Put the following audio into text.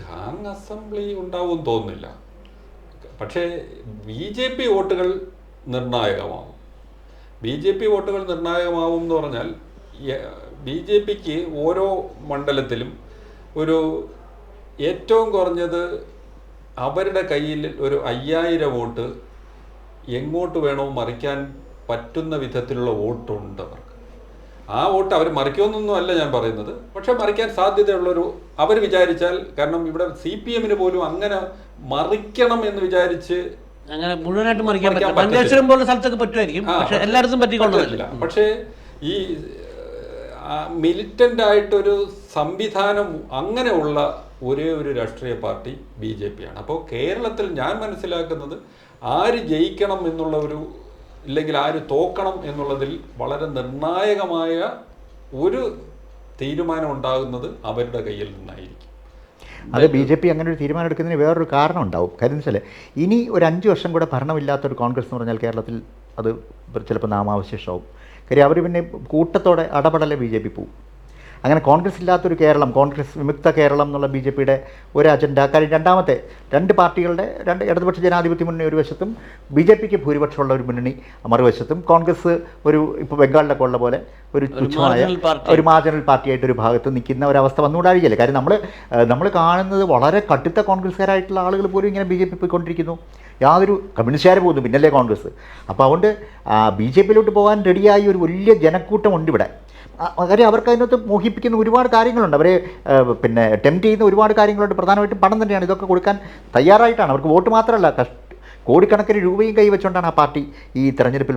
Hang assembly ഉണ്ടാവും തോന്നുന്നില്ല. പക്ഷേ BJP വോട്ടുകൾ നിർണായകമാവും. BJP വോട്ടുകൾ നിർണായകമാവും എന്ന് പറഞ്ഞാൽ BJPക്ക് ഓരോ മണ്ഡലത്തിലും ഒരു ഏറ്റവും കുറഞ്ഞത് അവരുടെ കയ്യിൽ ഒരു 5000 വോട്ട് എങ്ങോട്ട് വേണോ മറിക്കാൻ പറ്റുന്ന വിധത്തിലുള്ള വോട്ടുണ്ട് അവർക്ക്. ആ വോട്ട് അവർ മറിക്കുമെന്നൊന്നും അല്ല ഞാൻ പറയുന്നത്, പക്ഷെ മറിക്കാൻ സാധ്യതയുള്ളൊരു അവർ വിചാരിച്ചാൽ, കാരണം ഇവിടെ CPM പോലും അങ്ങനെ മറിക്കണം എന്ന് വിചാരിച്ച് അങ്ങനെ മുഴുവനായിട്ട് മറിക്കാൻ പറ്റില്ല. മഞ്ചേശ്വരം പോലുള്ള സ്ഥലത്തൊക്കെ പറ്റുമായിരിക്കും, പക്ഷെ എല്ലായിടത്തും പറ്റിക്കൊള്ളുന്നില്ല. പക്ഷേ ഈ മിലിറ്റൻ്റ് ആയിട്ടൊരു സംവിധാനം അങ്ങനെയുള്ള ഒരേ ഒരു രാഷ്ട്രീയ പാർട്ടി BJP ആണ്. അപ്പോൾ കേരളത്തിൽ ഞാൻ മനസ്സിലാക്കുന്നത് ആര് ജയിക്കണം എന്നുള്ള ഇല്ലെങ്കിൽ ആര് തോക്കണം എന്നുള്ളതിൽ വളരെ നിർണായകമായ ഒരു തീരുമാനം ഉണ്ടാകുന്നത് അവരുടെ കയ്യിൽ നിന്നായിരിക്കും. അത് BJP അങ്ങനെ ഒരു തീരുമാനം എടുക്കുന്നതിന് വേറൊരു കാരണം ഉണ്ടാവും. കാര്യം എന്ന് വെച്ചാൽ ഇനി ഒരു 5 വർഷം കൂടെ ഭരണമില്ലാത്തൊരു കോൺഗ്രസ് എന്ന് പറഞ്ഞാൽ കേരളത്തിൽ അത് ചിലപ്പോൾ നാമാവശേഷമാവും. കാര്യം അവർ പിന്നെ കൂട്ടത്തോടെ അടപടലെ BJP പോവും. അങ്ങനെ കോൺഗ്രസ് ഇല്ലാത്തൊരു കേരളം, കോൺഗ്രസ് വിമുക്ത കേരളം എന്നുള്ള BJPയുടെ ഒരു അജണ്ട. കാര്യം രണ്ടാമത്തെ 2 പാർട്ടികളുടെ ഇടതുപക്ഷ ജനാധിപത്യ മുന്നണി ഒരു വശത്തും BJPക്ക് ഭൂരിപക്ഷമുള്ള ഒരു മുന്നണി മറുവശത്തും, കോൺഗ്രസ് ഇപ്പോൾ ബംഗാളിലൊക്കെ ഉള്ള പോലെ ഒരു തുച്ഛമായ ഒരു മാർജിനൽ പാർട്ടിയായിട്ടൊരു ഭാഗത്ത് നിൽക്കുന്ന ഒരവസ്ഥ വന്നുകൂടാതിരിക്കില്ല. കാര്യം നമ്മൾ കാണുന്നത് വളരെ കടുത്ത കോൺഗ്രസ്സുകാരായിട്ടുള്ള ആളുകൾ പോലും ഇങ്ങനെ BJP പോയിക്കൊണ്ടിരിക്കുന്നു. യാതൊരു കമ്മ്യൂണിസ്റ്റുകാർ പോകുന്നു, പിന്നല്ലേ കോൺഗ്രസ്. അപ്പോൾ അതുകൊണ്ട് BJPയിലോട്ട് പോകാൻ റെഡിയായി ഒരു വലിയ ജനക്കൂട്ടമുണ്ട് ഇവിടെ. കാര്യം അവർക്ക് അതിനകത്ത് മോഹിപ്പിക്കുന്ന ഒരുപാട് കാര്യങ്ങളുണ്ട്, അവരെ ടെംപ്റ്റ് ചെയ്യുന്ന ഒരുപാട് കാര്യങ്ങളുണ്ട്. പ്രധാനമായിട്ടും പണം തന്നെയാണ്. ഇതൊക്കെ കൊടുക്കാൻ തയ്യാറായിട്ടാണ്. അവർക്ക് വോട്ട് മാത്രമല്ല, കോടിക്കണക്കിന് രൂപയും കൈവച്ചുകൊണ്ടാണ് ആ പാർട്ടി ഈ തെരഞ്ഞെടുപ്പിൽ